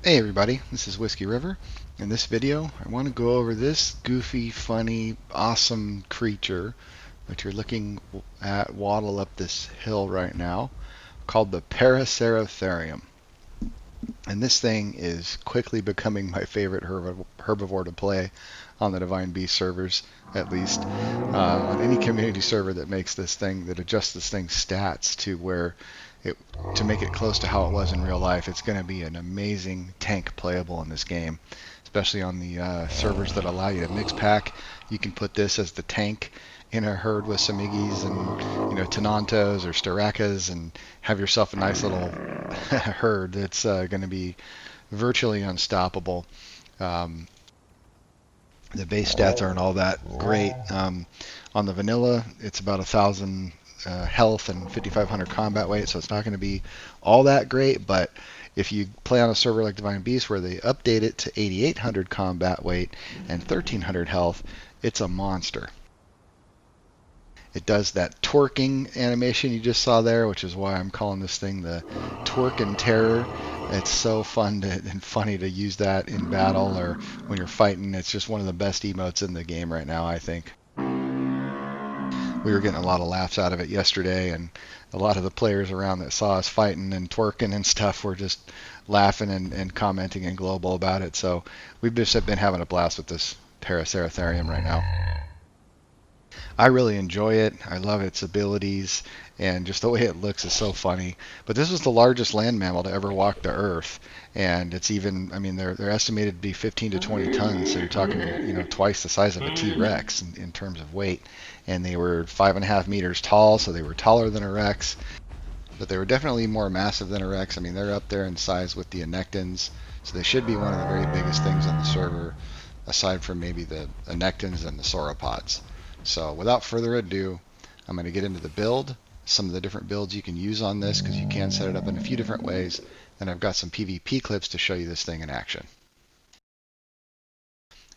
Hey everybody, this is Whiskey River. In this video, I want to go over this goofy, funny, awesome creature that you're looking at waddle up this hill right now, called the Paraceratherium. And this thing is quickly becoming my favorite herbivore to play on the Divine Beast servers, at least. On any community server that makes this thing, that adjusts this thing's stats to where to make it close to how it was in real life, it's going to be an amazing tank playable in this game, especially on the servers that allow you to mix pack. You can put this as the tank in a herd with some Iggies and Tenantos or Staracas and have yourself a nice little herd that's going to be virtually unstoppable. Um, the base stats aren't all that great. On the vanilla, it's about 1,000 health and 5,500 combat weight, so it's not going to be all that great. But if you play on a server like Divine Beast where they update it to 8,800 combat weight and 1,300 health, it's a monster. It does that twerking animation you just saw there, which is why I'm calling this thing the Twerkin Terror. It's so fun and funny to use that in battle or when you're fighting. It's just one of the best emotes in the game right now, I think. We were getting a lot of laughs out of it yesterday, and a lot of the players around that saw us fighting and twerking and stuff were just laughing and commenting in global about it. So we've just been having a blast with this Paraceratherium right now. I really enjoy it. I love its abilities, and just the way it looks is so funny. But this was the largest land mammal to ever walk the earth, and it's even, I mean, they're estimated to be 15 to 20 tons, so you're talking, twice the size of a T-Rex in terms of weight. And they were 5.5 meters tall, so they were taller than a Rex, but they were definitely more massive than a Rex. I mean, they're up there in size with the Anectons, so they should be one of the very biggest things on the server, aside from maybe the Anectons and the sauropods. So without further ado, I'm going to get into the build, some of the different builds you can use on this, because you can set it up in a few different ways, and I've got some PvP clips to show you this thing in action.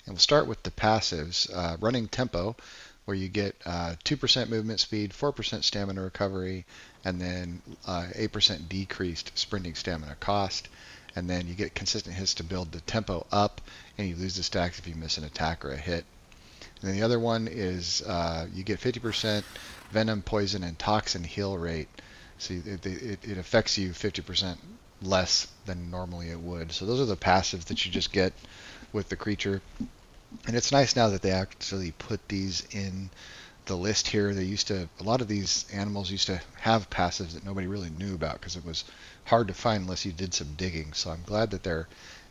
And we'll start with the passives. Running tempo, where you get 2% movement speed, 4% stamina recovery, and then 8% decreased sprinting stamina cost. And then you get consistent hits to build the tempo up, and you lose the stacks if you miss an attack or a hit. And then the other one is you get 50% venom, poison, and toxin heal rate. So it affects you 50% less than normally it would. So those are the passives that you just get with the creature. And it's nice now that they actually put these in the list here. A lot of these animals used to have passives that nobody really knew about because it was hard to find unless you did some digging. So I'm glad that they're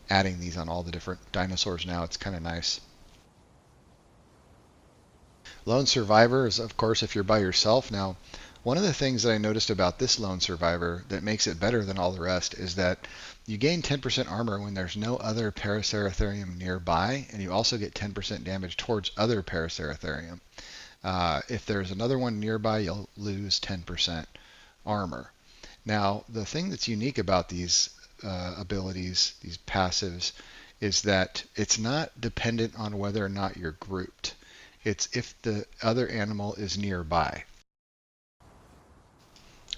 adding these on all the different dinosaurs now. It's kind of nice. Lone Survivor is, of course, if you're by yourself. Now, one of the things that I noticed about this Lone Survivor that makes it better than all the rest is that you gain 10% armor when there's no other Paraceratherium nearby, and you also get 10% damage towards other Paraceratherium. If there's another one nearby, you'll lose 10% armor. Now, the thing that's unique about these abilities, these passives, is that it's not dependent on whether or not you're grouped. It's if the other animal is nearby.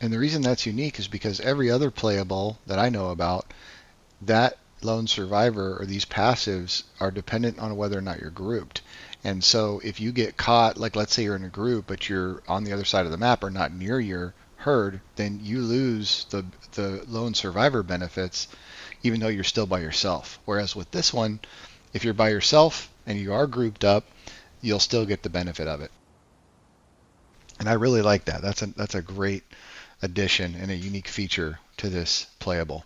And the reason that's unique is because every other playable that I know about, that Lone Survivor or these passives are dependent on whether or not you're grouped. And so if you get caught, like let's say you're in a group, but you're on the other side of the map or not near your herd, then you lose the Lone Survivor benefits even though you're still by yourself. Whereas with this one, if you're by yourself and you are grouped up, you'll still get the benefit of it. And I really like that. That's a great addition and a unique feature to this playable.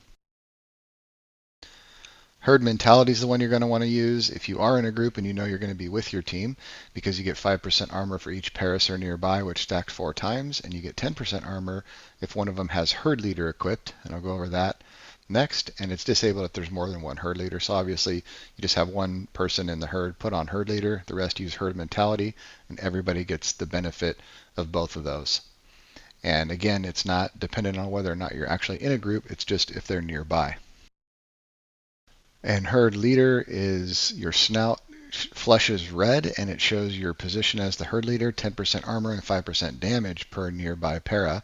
Herd mentality is the one you're going to want to use if you are in a group and you know you're going to be with your team, because you get 5% armor for each Paracer nearby, which stacks 4 times, and you get 10% armor if one of them has herd leader equipped, and I'll go over that next. And it's disabled if there's more than one herd leader. So obviously you just have one person in the herd put on herd leader, the rest use herd mentality, and everybody gets the benefit of both of those. And again, it's not dependent on whether or not you're actually in a group, it's just if they're nearby. And herd leader is your snout flushes red, and it shows your position as the herd leader, 10% armor and 5% damage per nearby para.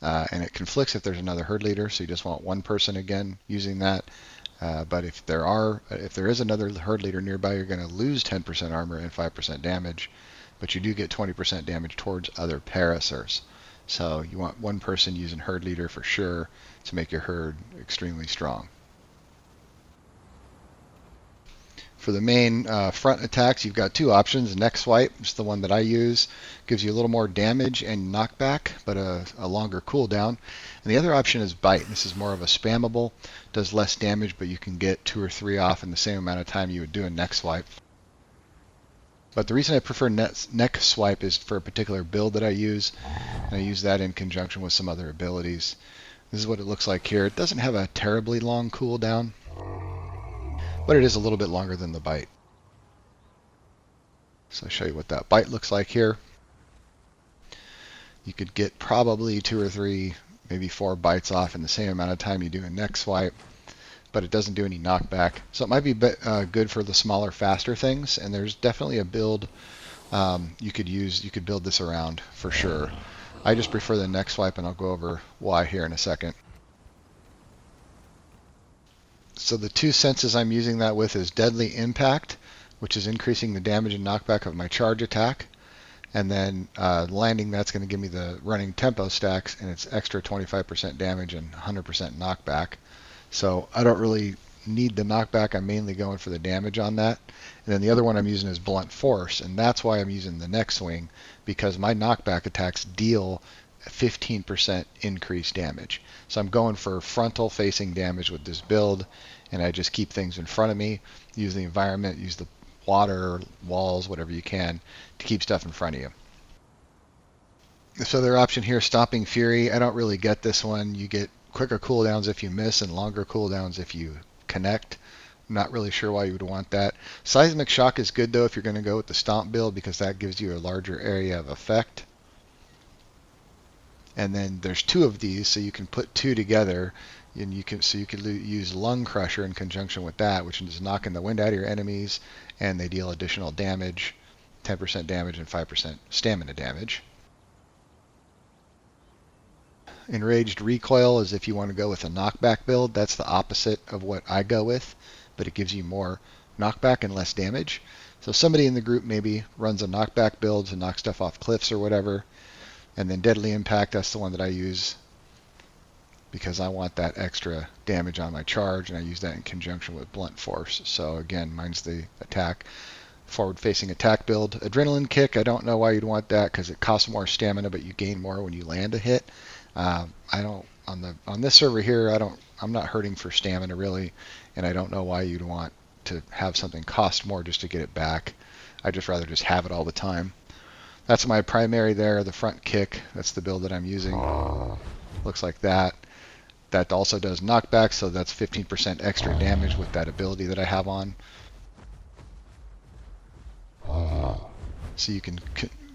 And it conflicts if there's another herd leader, so you just want one person again using that. But if there is another herd leader nearby, you're going to lose 10% armor and 5% damage, but you do get 20% damage towards other parasers. So you want one person using herd leader for sure to make your herd extremely strong. For the main front attacks, you've got two options. Neck swipe is the one that I use. Gives you a little more damage and knockback, but a longer cooldown. And the other option is bite. This is more of a spammable. Does less damage, but you can get 2 or 3 off in the same amount of time you would do a neck swipe. But the reason I prefer neck swipe is for a particular build that I use. And I use that in conjunction with some other abilities. This is what it looks like here. It doesn't have a terribly long cooldown, but it is a little bit longer than the bite. So I'll show you what that bite looks like here. You could get probably 2 or 3, maybe 4 bites off in the same amount of time you do a neck swipe, but it doesn't do any knockback. So it might be good for the smaller, faster things, and there's definitely a build you could use. You could build this around for sure. I just prefer the neck swipe, and I'll go over why here in a second. So the two senses I'm using that with is Deadly Impact, which is increasing the damage and knockback of my charge attack. And then landing, that's going to give me the running tempo stacks, and it's extra 25% damage and 100% knockback. So I don't really need the knockback. I'm mainly going for the damage on that. And then the other one I'm using is Blunt Force, and that's why I'm using the neck swing, because my knockback attacks deal 15% increased damage. So I'm going for frontal facing damage with this build, and I just keep things in front of me, use the environment, use the water, walls, whatever you can to keep stuff in front of you. This other option here, Stomping Fury, I don't really get this one. You get quicker cooldowns if you miss and longer cooldowns if you connect. I'm not really sure why you would want that. Seismic Shock is good though if you're going to go with the Stomp build, because that gives you a larger area of effect. And then there's 2 of these, so you can put 2 together, and you could use Lung Crusher in conjunction with that, which is knocking the wind out of your enemies, and they deal additional damage, 10% damage and 5% stamina damage. Enraged Recoil is if you want to go with a knockback build. That's the opposite of what I go with, but it gives you more knockback and less damage. So somebody in the group maybe runs a knockback build to knock stuff off cliffs or whatever. And then Deadly Impact, that's the one that I use because I want that extra damage on my charge, and I use that in conjunction with Blunt Force. So again, mine's the attack, forward-facing attack build. Adrenaline Kick, I don't know why you'd want that because it costs more stamina, but you gain more when you land a hit. I don't on this server here. I'm not hurting for stamina really, and I don't know why you'd want to have something cost more just to get it back. I'd just rather just have it all the time. That's my primary there, the front kick. That's the build that I'm using. Looks like that. That also does knockback, so that's 15% extra damage with that ability that I have on. So you can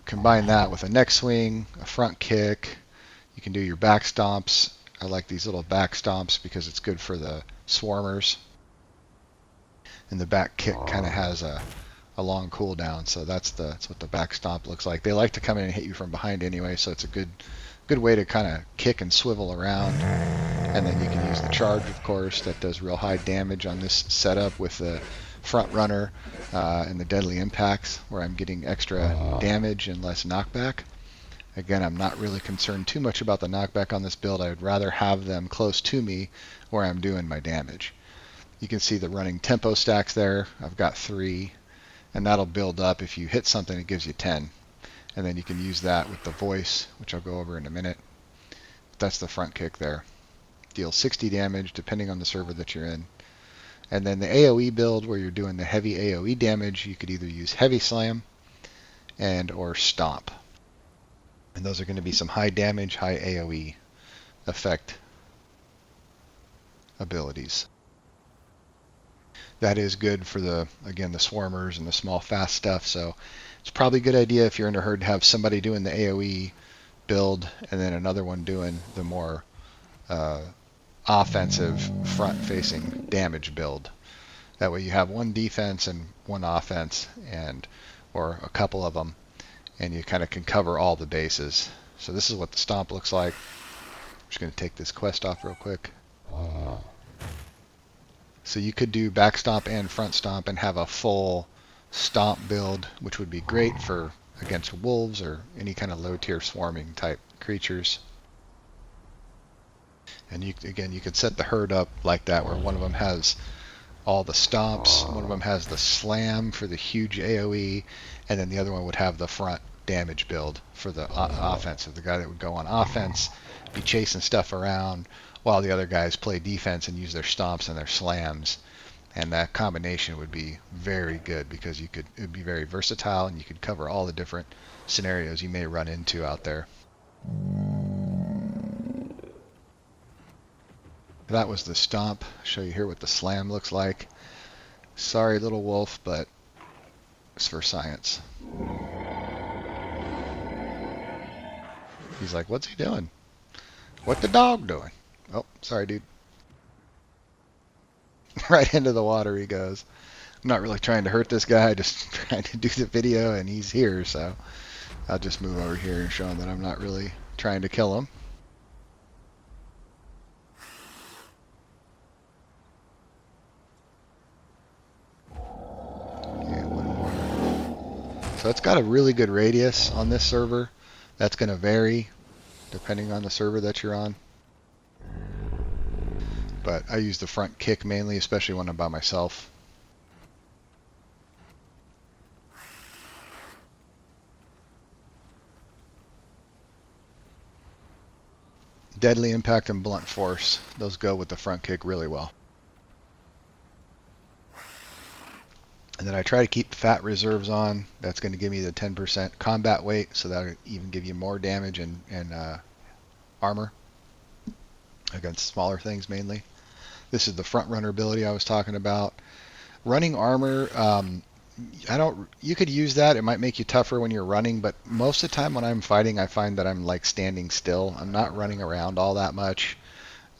combine that with a neck swing, a front kick. You can do your back stomps. I like these little back stomps because it's good for the swarmers. And the back kick kind of has a long cooldown, so that's what the back stomp looks like. They like to come in and hit you from behind anyway, so it's a good way to kind of kick and swivel around. And then you can use the charge, of course, that does real high damage on this setup with the front runner and the Deadly Impacts, where I'm getting extra damage and less knockback. Again, I'm not really concerned too much about the knockback on this build. I would rather have them close to me where I'm doing my damage. You can see the running tempo stacks there. I've got 3. And that'll build up. If you hit something, it gives you 10. And then you can use that with the voice, which I'll go over in a minute. That's the front kick there. Deals 60 damage depending on the server that you're in. And then the AoE build, where you're doing the heavy AoE damage, you could either use Heavy Slam or Stomp. And those are going to be some high damage, high AoE effect abilities. That is good for the swarmers and the small fast stuff, so it's probably a good idea if you're in a herd to have somebody doing the AoE build and then another one doing the more offensive front-facing damage build. That way you have one defense and one offense, or a couple of them, and you kind of can cover all the bases. So this is what the stomp looks like. I'm just going to take this quest off real quick. So you could do back stomp and front stomp and have a full stomp build, which would be great for against wolves or any kind of low tier swarming type creatures. And again, you could set the herd up like that, where one of them has all the stomps, one of them has the slam for the huge AoE, and then the other one would have the front damage build for the offensive. The guy that would go on offense, be chasing stuff around, while the other guys play defense and use their stomps and their slams. And that combination would be very good because it would be very versatile and you could cover all the different scenarios you may run into out there. That was the stomp. I'll show you here what the slam looks like. Sorry, little wolf, but it's for science. He's like, what's he doing? What the dog doing? Oh, sorry, dude. Right into the water he goes. I'm not really trying to hurt this guy, just trying to do the video, and he's here, so I'll just move over here and show him that I'm not really trying to kill him. So it's got a really good radius on this server. That's going to vary depending on the server that you're on. But I use the front kick mainly, especially when I'm by myself. Deadly impact and blunt force. Those go with the front kick really well. And then I try to keep fat reserves on. That's going to give me the 10% combat weight, so that'll even give you more damage and armor against smaller things mainly. This is the front runner ability I was talking about. Running armor, you could use that. It might make you tougher when you're running, but most of the time when I'm fighting, I find that I'm like standing still. I'm not running around all that much.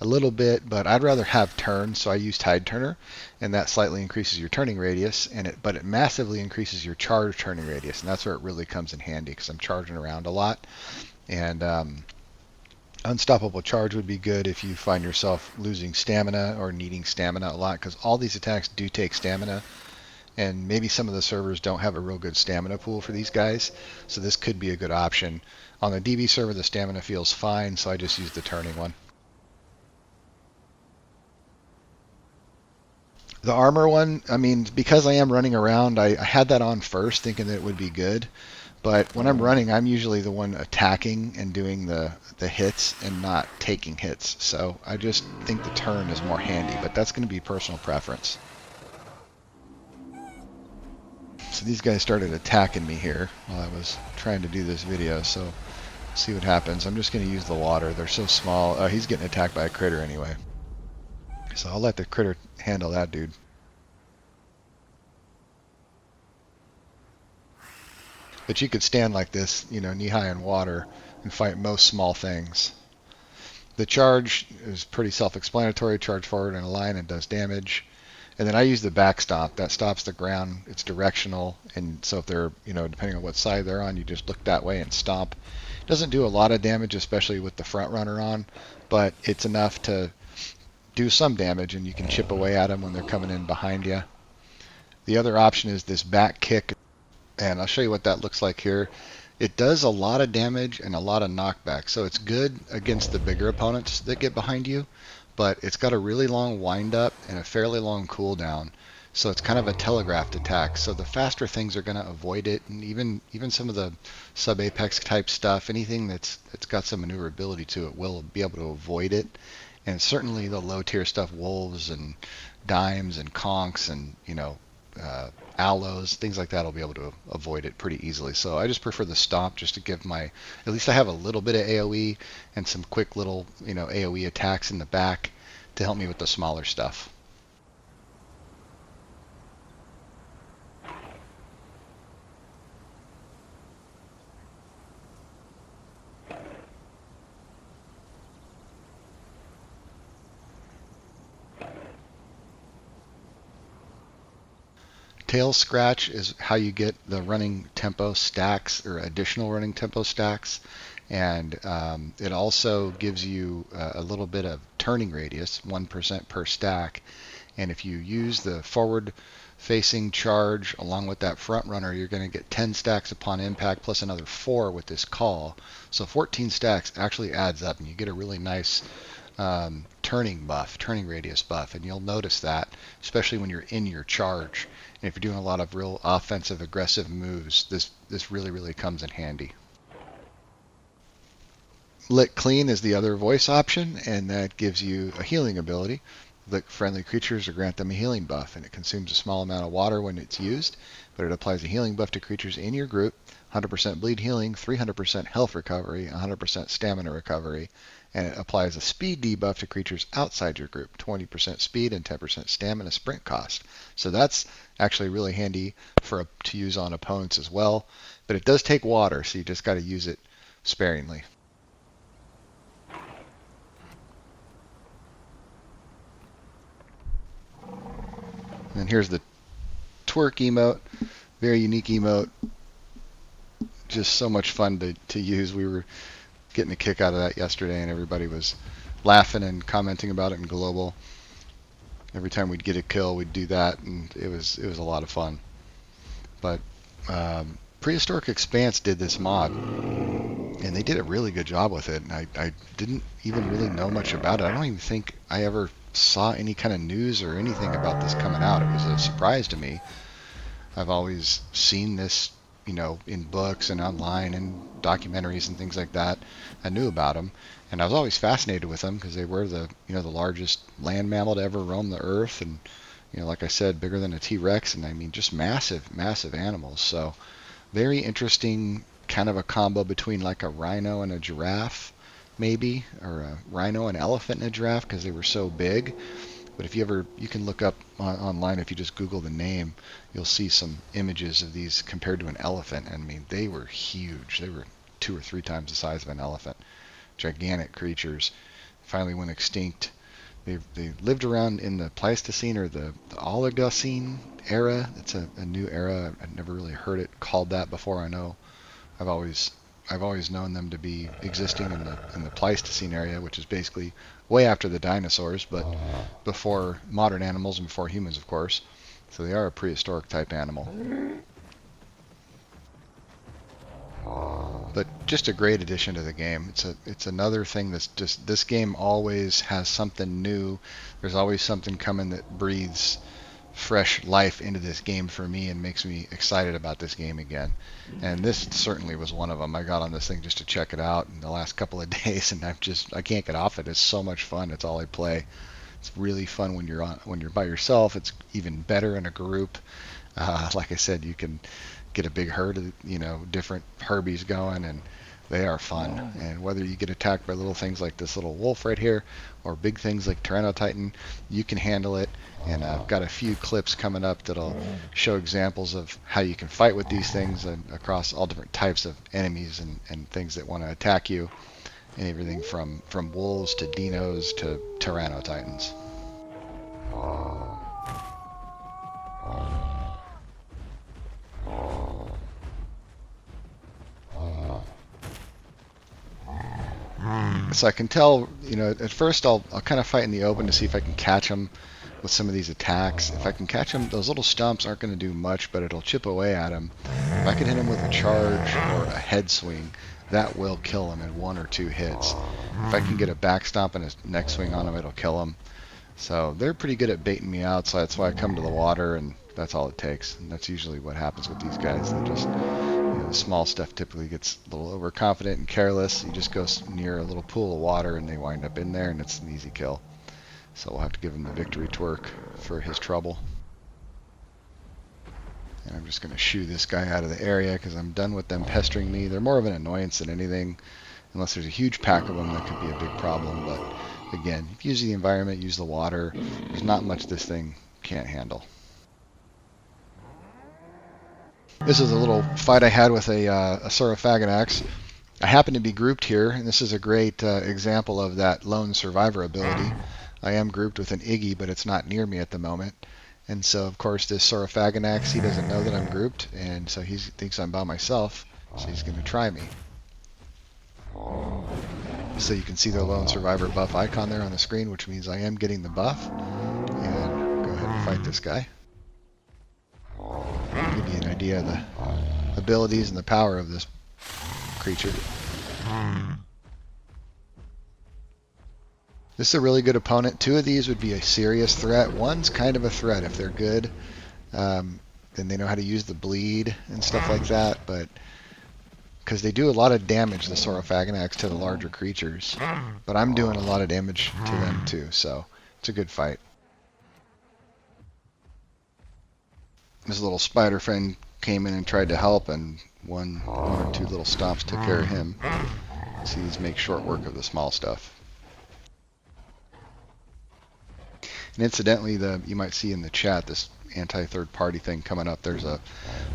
A little bit, but I'd rather have turn, so I use Tide Turner, and that slightly increases your turning radius, but it massively increases your charge turning radius, and that's where it really comes in handy because I'm charging around a lot. And unstoppable charge would be good if you find yourself losing stamina or needing stamina a lot, because all these attacks do take stamina, and maybe some of the servers don't have a real good stamina pool for these guys, so this could be a good option. On the DB server, the stamina feels fine, so I just use the turning one. The armor one, I mean, because I am running around, I had that on first thinking that it would be good. But when I'm running, I'm usually the one attacking and doing the hits and not taking hits. So I just think the turn is more handy, but that's going to be personal preference. So these guys started attacking me here while I was trying to do this video. So see what happens. I'm just going to use the water. They're so small. Oh, he's getting attacked by a critter anyway. So I'll let the critter handle that dude. But you could stand like this, you know, knee-high in water and fight most small things. The charge is pretty self-explanatory. Charge forward in a line and does damage. And then I use the back stomp. That stops the ground. It's directional. And so if they're, you know, depending on what side they're on, you just look that way and stomp. It doesn't do a lot of damage, especially with the front runner on, but it's enough to do some damage, and you can chip away at them when they're coming in behind you. The other option is this back kick, and I'll show you what that looks like here. It does a lot of damage and a lot of knockback, so it's good against the bigger opponents that get behind you, but it's got a really long wind up and a fairly long cooldown, so it's kind of a telegraphed attack. So the faster things are going to avoid it, and even some of the sub-apex type stuff, anything that's got some maneuverability to it will be able to avoid it. And certainly the low tier stuff, wolves and dimes and conks and, you know, aloes, things like that will be able to avoid it pretty easily. So I just prefer the stomp just to give at least I have a little bit of AoE and some quick little, you know, AoE attacks in the back to help me with the smaller stuff. Tail scratch is how you get the running tempo stacks or additional running tempo stacks, and it also gives you a little bit of turning radius, 1% per stack, And if you use the forward facing charge along with that front runner, you're going to get 10 stacks upon impact plus another 4 with this call. So 14 stacks actually adds up, and you get a really nice turning radius buff. And you'll notice that, especially when you're in your charge. And if you're doing a lot of real offensive, aggressive moves, this really comes in handy. Lick Clean is the other voice option, and that gives you a healing ability. Lick friendly creatures or grant them a healing buff, and it consumes a small amount of water when it's used, but it applies a healing buff to creatures in your group, 100% bleed healing, 300% health recovery, 100% stamina recovery, and it applies a speed debuff to creatures outside your group, 20% speed and 10% stamina sprint cost. So that's actually really handy to use on opponents as well, but it does take water, so you just got to use it sparingly. And here's the twerk emote, very unique emote, just so much fun to use. We were getting a kick out of that yesterday, and everybody was laughing and commenting about it in global. Every time we'd get a kill, we'd do that, and it was a lot of fun. But Prehistoric Expanse did this mod, and they did a really good job with it. And I didn't even really know much about it. I don't even think I ever saw any kind of news or anything about this coming out. It was a surprise to me. I've always seen this, in books and online and documentaries and things like that. I knew about them, and I was always fascinated with them because they were the largest land mammal to ever roam the earth, and like I said, bigger than a T-Rex, and I mean just massive animals. So very interesting, kind of a combo between like a rhino and a giraffe, maybe, or a rhino and elephant and a giraffe because they were so big. But if you can look up online, if you just Google the name, you'll see some images of these compared to an elephant. And I mean, they were huge. They were 2 or 3 times the size of an elephant. Gigantic creatures. Finally went extinct. They lived around in the Pleistocene or the Oligocene era. It's a new era. I've never really heard it called that before. I know I've always known them to be existing in the Pleistocene area, which is basically way after the dinosaurs, but before modern animals and before humans, of course. So they are a prehistoric type animal. But just a great addition to the game. It's another thing that's just, this game always has something new. There's always something coming that breathes fresh life into this game for me and makes me excited about this game again. And this certainly was one of them. I got on this thing just to check it out in the last couple of days, and I can't get off it. It's so much fun. It's all I play. It's really fun when you're by yourself. It's even better in a group. Like I said, you can get a big herd of different herbies going, and they are fun. And whether you get attacked by little things like this little wolf right here, or big things like Tyrannotitan, you can handle it. And I've got a few clips coming up that'll show examples of how you can fight with these things across all different types of enemies and things that want to attack you. And everything from wolves to dinos to Tyrannotitans. So I can tell, at first I'll kind of fight in the open to see if I can catch them with some of these attacks. If I can catch them, those little stumps aren't going to do much, but it'll chip away at them. If I can hit him with a charge or a head swing, that will kill him in 1 or 2 hits. If I can get a back stomp and a neck swing on him, it'll kill him. So they're pretty good at baiting me out, so that's why I come to the water, and that's all it takes. And that's usually what happens with these guys. They just, the small stuff typically gets a little overconfident and careless. You just go near a little pool of water, and they wind up in there, and it's an easy kill. So we'll have to give him the victory twerk for his trouble. And I'm just going to shoo this guy out of the area because I'm done with them pestering me. They're more of an annoyance than anything. Unless there's a huge pack of them, that could be a big problem. But again, if you use the environment, use the water, there's not much this thing can't handle. This is a little fight I had with a Saurophaganax. I happen to be grouped here, and this is a great example of that lone survivor ability. I am grouped with an Iggy, but it's not near me at the moment. And so, of course, this Saurophaganax, he doesn't know that I'm grouped, and so he thinks I'm by myself, so he's going to try me. So you can see the lone survivor buff icon there on the screen, which means I am getting the buff. And go fight this guy. Give you an idea of the abilities and the power of this creature. This is a really good opponent. Two of these would be a serious threat. One's kind of a threat if they're good. Then they know how to use the bleed and stuff like that, but because they do a lot of damage, the Saurophaganax, to the larger creatures. But I'm doing a lot of damage to them too, so it's a good fight. This little spider friend came in and tried to help, and one or two little stomps took care of him. So these make short work of the small stuff. And incidentally, you might see in the chat this anti-third party thing coming up. There's a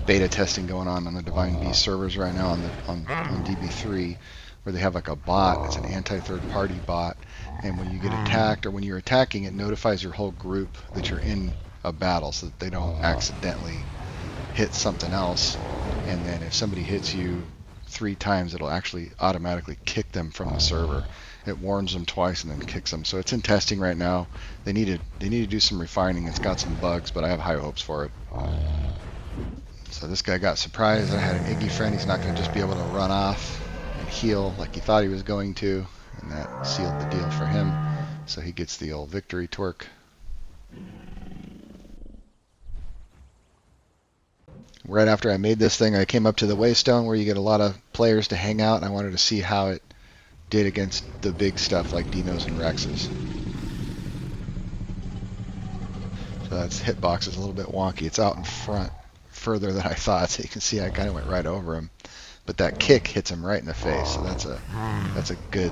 beta testing going on the Divine Beast servers right now on DB3, where they have like a bot. It's an anti-third party bot, and when you get attacked or when you're attacking, it notifies your whole group that you're in a battle, so that they don't accidentally hit something else. And then if somebody hits you 3 times, it'll actually automatically kick them from the server. It warns them twice and then kicks them. So it's in testing right now. They need to do some refining. It's got some bugs, but I have high hopes for it. So this guy got surprised. I had an Iggy friend. He's not going to just be able to run off and heal like he thought he was going to, and that sealed the deal for him. So he gets the old victory twerk. Right after I made this thing, I came up to the Waystone where you get a lot of players to hang out, and I wanted to see how it did against the big stuff like Dinos and Rexes. So that's hitbox is a little bit wonky. It's out in front further than I thought, so you can see I kind of went right over him. But that kick hits him right in the face, so that's a good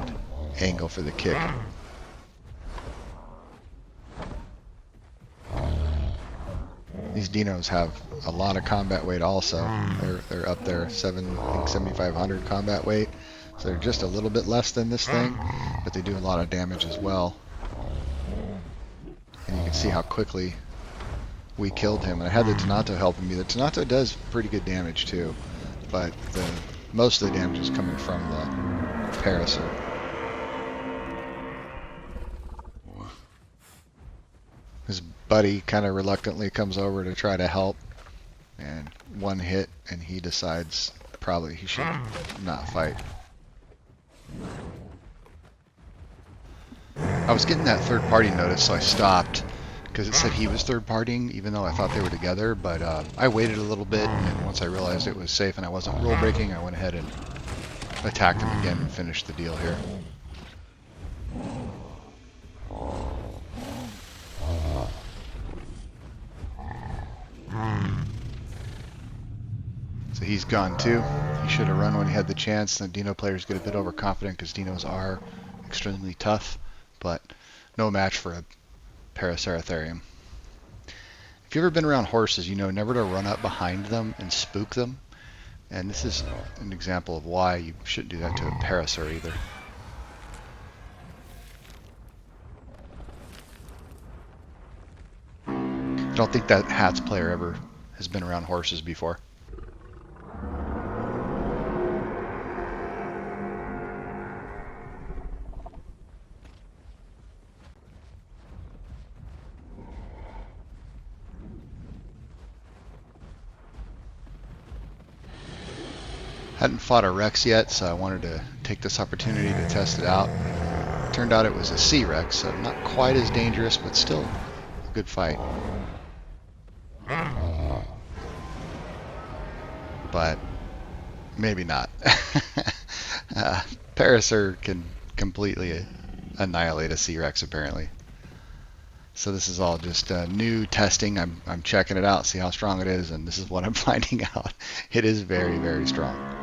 angle for the kick. These Dinos have a lot of combat weight also. They're up there, I think 7,500 combat weight. So they're just a little bit less than this thing, but they do a lot of damage as well. And you can see how quickly we killed him. And I had the Donato helping me. The Donato does pretty good damage too, but most of the damage is coming from the Paracer. His buddy kind of reluctantly comes over to try to help, and one hit and he decides probably he should not fight. I was getting that third party notice, so I stopped because it said he was third partying, even though I thought they were together. But I waited a little bit, and once I realized it was safe and I wasn't rule breaking, I went ahead and attacked him again and finished the deal here. So he's gone too. He should have run when he had the chance. The Dino players get a bit overconfident because Dinos are extremely tough, but no match for a Paraceratherium. If you've ever been around horses, you know never to run up behind them and spook them. And this is an example of why you shouldn't do that to a Paracer either. I don't think that Hats player ever has been around horses before. Hadn't fought a Rex yet, so I wanted to take this opportunity to test it out. It turned out it was a C-Rex, so not quite as dangerous, but still a good fight. But maybe not. Paracer can completely annihilate a C-Rex apparently. So this is all just new testing. I'm checking it out, see how strong it is, and this is what I'm finding out. It is very, very strong.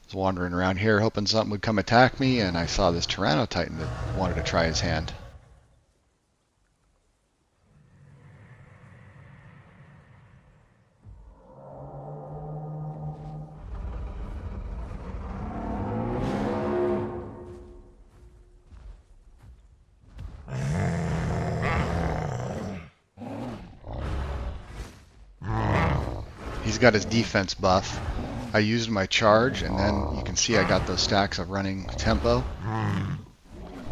I was wandering around here hoping something would come attack me, and I saw this Tyrannotitan that wanted to try his hand. He's got his defense buff. I used my charge, and then you can see I got those stacks of running tempo.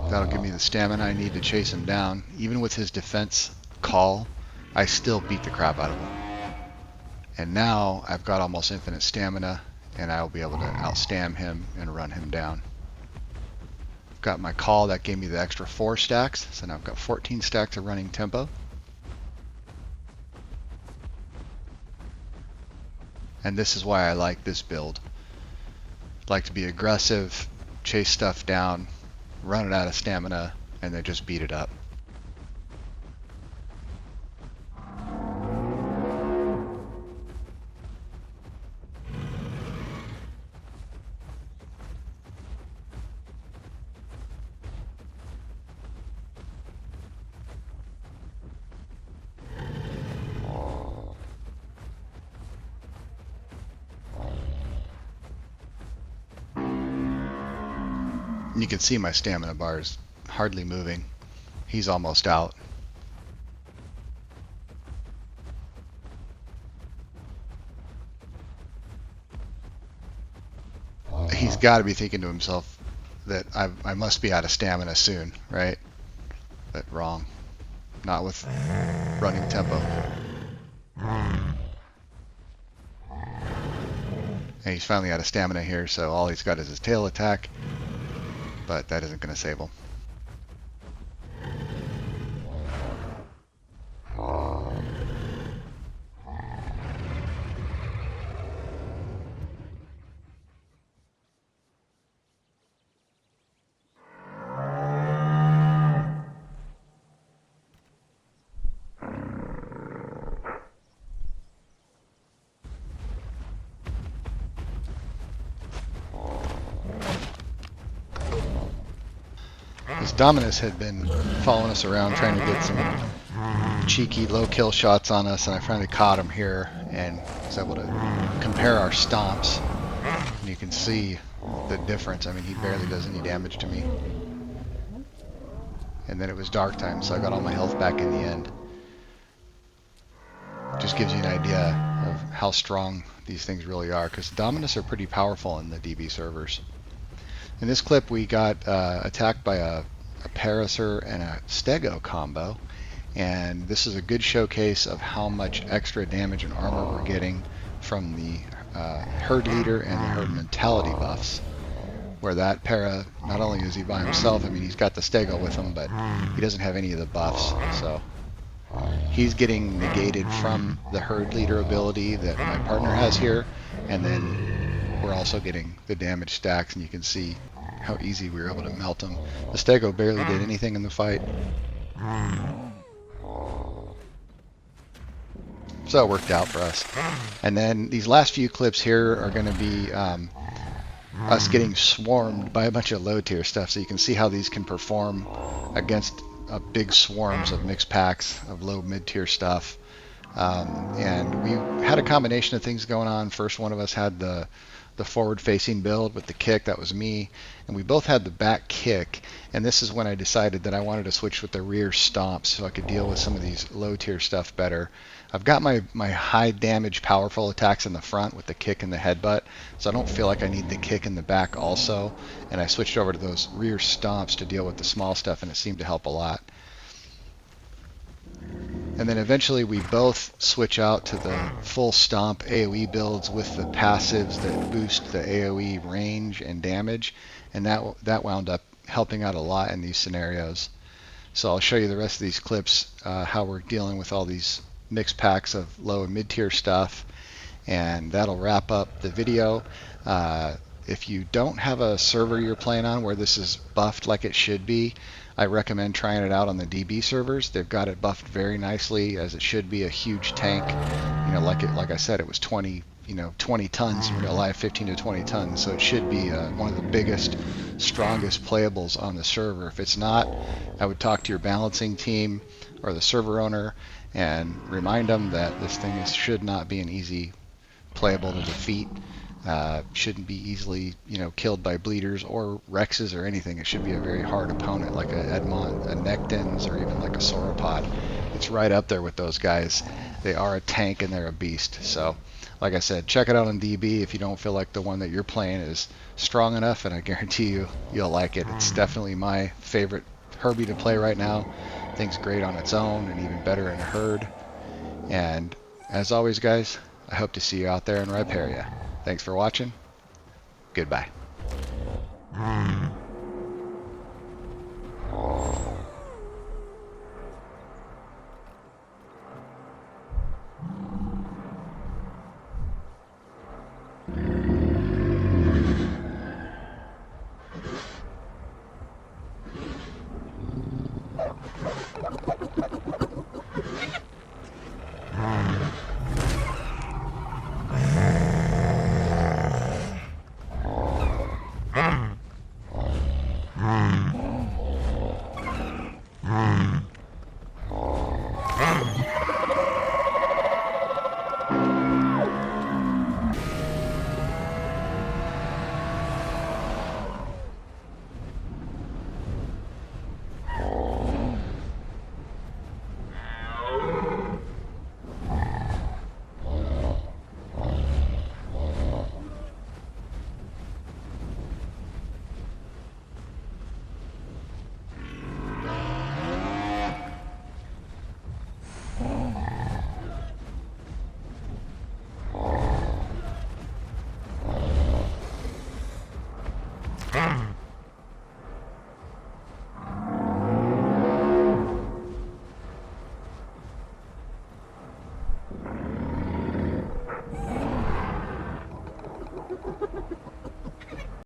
That'll give me the stamina I need to chase him down. Even with his defense call, I still beat the crap out of him. And now I've got almost infinite stamina, and I'll be able to outstam him and run him down. I've got my call that gave me the extra 4 stacks, so now I've got 14 stacks of running tempo. And this is why I like this build. I'd like to be aggressive, chase stuff down, run it out of stamina, and then just beat it up. You can see my stamina bar is hardly moving. He's almost out. He's got to be thinking to himself that I must be out of stamina soon, right? But wrong. Not with running tempo. And he's finally out of stamina here, so all he's got is his tail attack. But that isn't going to save him. This Dominus had been following us around trying to get some cheeky low kill shots on us, and I finally caught him here and was able to compare our stomps, and you can see the difference. I mean, he barely does any damage to me. And then it was dark time, so I got all my health back in the end. Just gives you an idea of how strong these things really are, because Dominus are pretty powerful in the DB servers. In this clip, we got attacked by a Paracerathrium and a Stego combo, and this is a good showcase of how much extra damage and armor we're getting from the herd leader and the herd mentality buffs, where that para, not only is he by himself, I mean, he's got the Stego with him, but he doesn't have any of the buffs, so he's getting negated from the herd leader ability that my partner has here, and then we're also getting the damage stacks, and you can see how easy we were able to melt him. The Stego barely did anything in the fight. So it worked out for us. And then these last few clips here are going to be us getting swarmed by a bunch of low tier stuff, so you can see how these can perform against big swarms of mixed packs of low mid tier stuff. And we had a combination of things going on. First, one of us had the forward facing build with the kick, that was me, and we both had the back kick, and this is when I decided that I wanted to switch with the rear stomp so I could deal with some of these low tier stuff better. I've got my high damage powerful attacks in the front with the kick and the headbutt, so I don't feel like I need the kick in the back also, and I switched over to those rear stomps to deal with the small stuff, and it seemed to help a lot. And then eventually we both switch out to the full stomp AoE builds with the passives that boost the AoE range and damage, and that wound up helping out a lot in these scenarios. So I'll show you the rest of these clips, how we're dealing with all these mixed packs of low and mid tier stuff, and that'll wrap up the video. If you don't have a server you're playing on where this is buffed like it should be, I recommend trying it out on the DB servers. They've got it buffed very nicely, as it should be a huge tank. You know, like I said, it was 20 tons in real life, 15 to 20 tons. So it should be one of the biggest, strongest playables on the server. If it's not, I would talk to your balancing team or the server owner and remind them that this thing should not be an easy playable to defeat. Shouldn't be easily, killed by bleeders or Rexes or anything. It should be a very hard opponent, like a Edmont, a Nectins, or even like a Sauropod. It's right up there with those guys. They are a tank and they're a beast. So, like I said, check it out on DB if you don't feel like the one that you're playing is strong enough, and I guarantee you'll like it. It's definitely my favorite Herbie to play right now. Thing's great on its own and even better in a herd. And as always, guys, I hope to see you out there in Riparian. Thanks for watching. Goodbye.